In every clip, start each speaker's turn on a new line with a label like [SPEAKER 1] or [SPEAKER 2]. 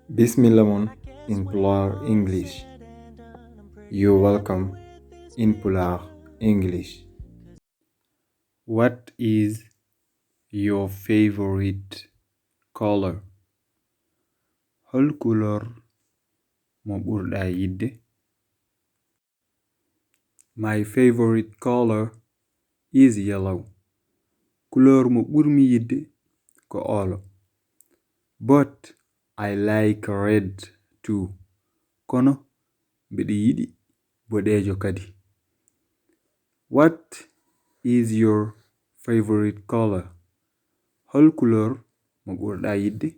[SPEAKER 1] Bismillah mon in Pulaar English. You're welcome in Pulaar English. What is your favorite color? Hol couleur mo ɓurɗa yidde? My favorite color is yellow. Couleur mo ɓurmi yidde ko olo. But I like red too. Kono mbiɗa yiɗi boɗeejo kadi. What is your favorite color? Hol couleur mo ɓurɗa yidde?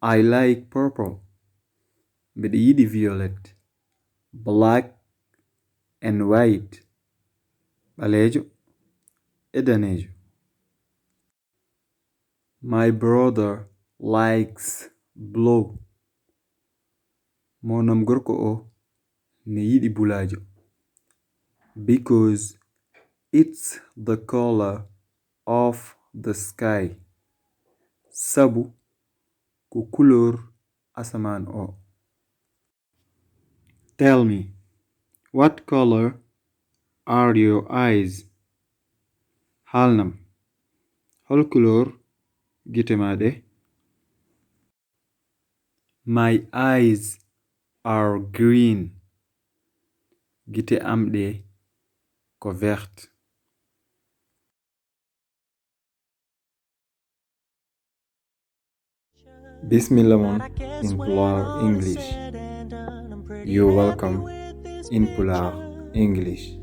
[SPEAKER 1] I like purple. Mbiɗa yiɗi violet, black and white. Ɓaleejo e daneejo. My brother likes blue. Monam gorko o ne yiɗi bulaajo. Because it's the color of the sky. Sabu ko couleur asaman o. Tell me, what color are your eyes? Halnam, hol couleur gite maɗe? My eyes are green. Gite amɗe ko vert. Bismillah mon in Pulaar English. You're welcome in Pulaar English.